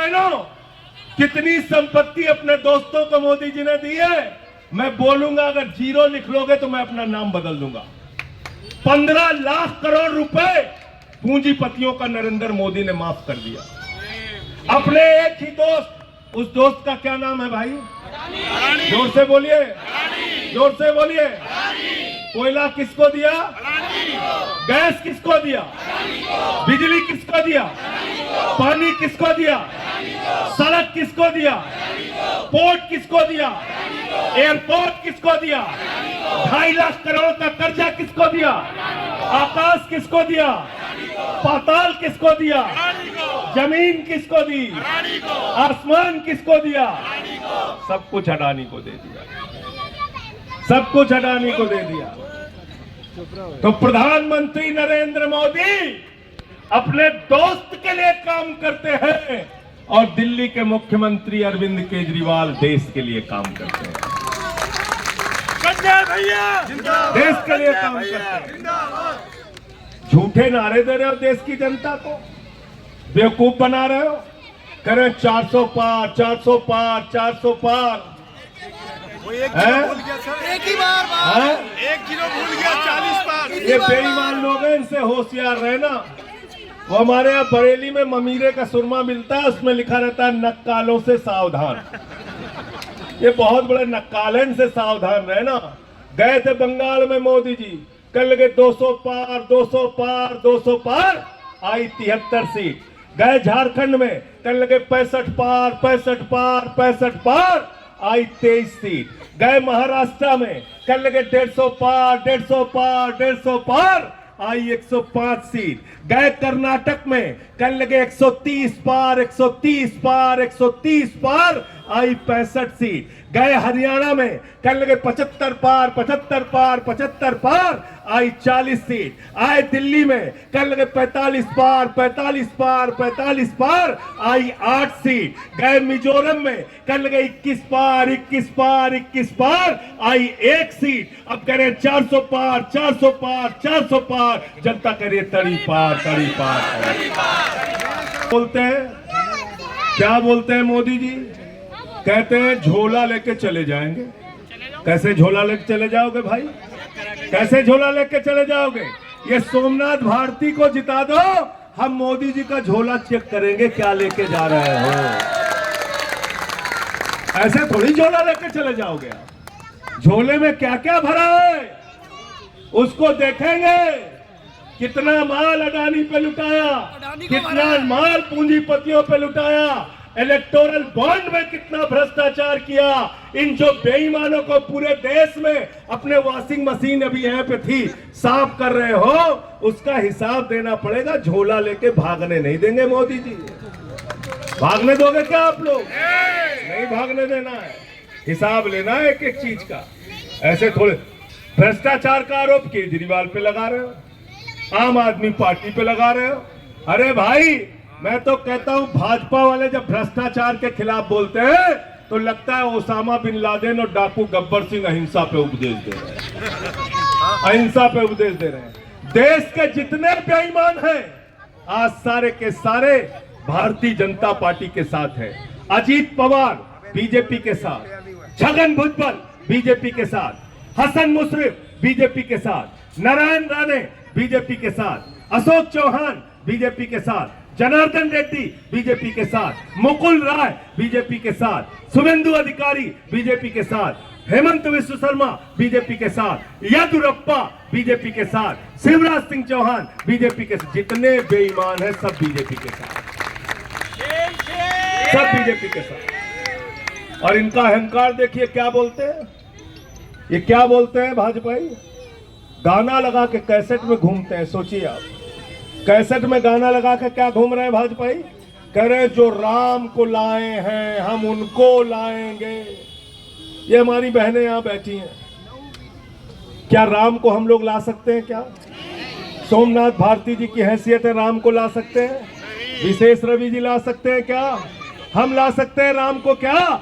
बहनों, कितनी संपत्ति अपने दोस्तों को मोदी जी ने दी है। मैं बोलूंगा, अगर जीरो लिख लोगे तो मैं अपना नाम बदल दूंगा। 15 लाख करोड़ रुपए पूंजीपतियों का नरेंद्र मोदी ने माफ कर दिया। अपने एक ही दोस्त, उस दोस्त का क्या नाम है भाई? जोर से बोलिए, जोर से बोलिए। कोयला किसको दिया? गैस किसको दिया? बिजली किसको दिया? पानी किसको दिया? सड़क किसको दिया? पोर्ट किसको दिया? एयरपोर्ट किसको दिया? 2.5 लाख करोड़ का कर्जा किसको दिया? आकाश किसको दिया? पाताल किसको दिया? जमीन किसको दी? आसमान किसको दिया? सब कुछ अडानी को दे दिया, सब कुछ अडानी को दे दिया। तो प्रधानमंत्री नरेंद्र मोदी अपने दोस्त के लिए काम करते हैं और दिल्ली के मुख्यमंत्री अरविंद केजरीवाल देश के लिए काम करते हैं। देश के लिए काम करते हैं। झूठे नारे दे रहे हो देश की जनता को, बेवकूफ बना रहे हो। करें 400 पार, 400 पार, 400 पार। एक ही बार 1 किलो भूल गया, 40 पार। ये बेईमान लोग हैं, इनसे होशियार रहना। वो हमारे यहाँ बरेली में ममीरे का सुरमा मिलता है, उसमें लिखा रहता है नक्कालों से सावधान। ये बहुत बड़े नक्काल हैं, इनसे सावधान रहना। गए थे बंगाल में मोदी जी, कल लगे 200 पार, 200 पार, 200 पार, आई 73 सीट। गए झारखंड में, कल लगे 65 पार, 65 पार, 65 पार, आई 23 सीट। गए महाराष्ट्र में, कल लगे 150 पार, 150 पार, 150 पार, आई 105 सीट। गए कर्नाटक में, कल लगे 130 पार, 130 पार, 130 पार, आई 65 सीट। गए हरियाणा में, कल लगे 75 पार, 75 पार, 75 पार, आई 40 सीट। आए दिल्ली में, कल लगे 45 पार, 45 पार, 45 पार, आई 8 सीट। गए मिजोरम में, कल लगे 21 पार, 21 पार, 21 पार, आई 1 सीट। अब कह रहे 400 पार, 400 पार, 400 पार, जनता कह रही है तड़ी पार, तड़ी पार। बोलते हैं, क्या बोलते हैं मोदी जी? कहते हैं झोला लेके चले जाएंगे। कैसे झोला लेके चले जाओगे भाई? कैसे झोला लेके चले जाओगे? ये सोमनाथ भारती को जिता दो, हम मोदी जी का झोला चेक करेंगे क्या लेके जा रहे हो। ऐसे थोड़ी झोला लेके चले जाओगे आप। झोले में क्या क्या भरा है उसको देखेंगे। कितना माल अडानी पे लुटाया, कितना माल पूंजीपतियों पे लुटाया, इलेक्टोरल बॉन्ड में कितना भ्रष्टाचार किया। इन जो बेईमानों को पूरे देश में अपने वॉशिंग मशीन अभी यहाँ पे थी साफ कर रहे हो, उसका हिसाब देना पड़ेगा। झोला लेके भागने नहीं देंगे मोदी जी। भागने दोगे क्या आप लोग? नहीं भागने देना है, हिसाब लेना है एक एक चीज का। ऐसे थोड़े भ्रष्टाचार का आरोप केजरीवाल पे लगा रहे हो, आम आदमी पार्टी पे लगा रहे हो। अरे भाई, मैं तो कहता हूं भाजपा वाले जब भ्रष्टाचार के खिलाफ बोलते हैं तो लगता है ओसामा बिन लादेन और डाकू गब्बर सिंह अहिंसा पे उपदेश दे रहे हैं, अहिंसा पे उपदेश दे रहे हैं। देश के जितने बेईमान हैं आज सारे के सारे भारतीय जनता पार्टी के साथ है। अजीत पवार बीजेपी के साथ, छगन भुजबल बीजेपी के साथ, हसन मुशर्रफ बीजेपी के साथ, नारायण राणे बीजेपी के साथ, अशोक चौहान बीजेपी के साथ, जनार्दन रेड्डी बीजेपी के साथ, मुकुल राय बीजेपी के साथ, शुभेंदु अधिकारी बीजेपी के साथ, हेमंत विश्व शर्मा बीजेपी के साथ, येदियुरप्पा बीजेपी के साथ, शिवराज सिंह चौहान बीजेपी के साथ। जितने बेईमान हैं सब बीजेपी के साथ, सब बीजेपी के साथ। और इनका अहंकार देखिए क्या बोलते हैं। ये क्या बोलते हैं भाजपाई? गाना लगा के कैसेट में घूमते हैं। सोचिए आप, कैसेट में गाना लगा के क्या घूम रहे हैं भाजपाई? कह रहे जो राम को लाए हैं हम उनको लाएंगे। ये हमारी बहनें यहां बैठी हैं, क्या राम को हम लोग ला सकते हैं? क्या सोमनाथ भारती जी की हैसियत है राम को ला सकते हैं? विशेष रवि जी ला सकते हैं क्या? हम ला सकते हैं राम को क्या?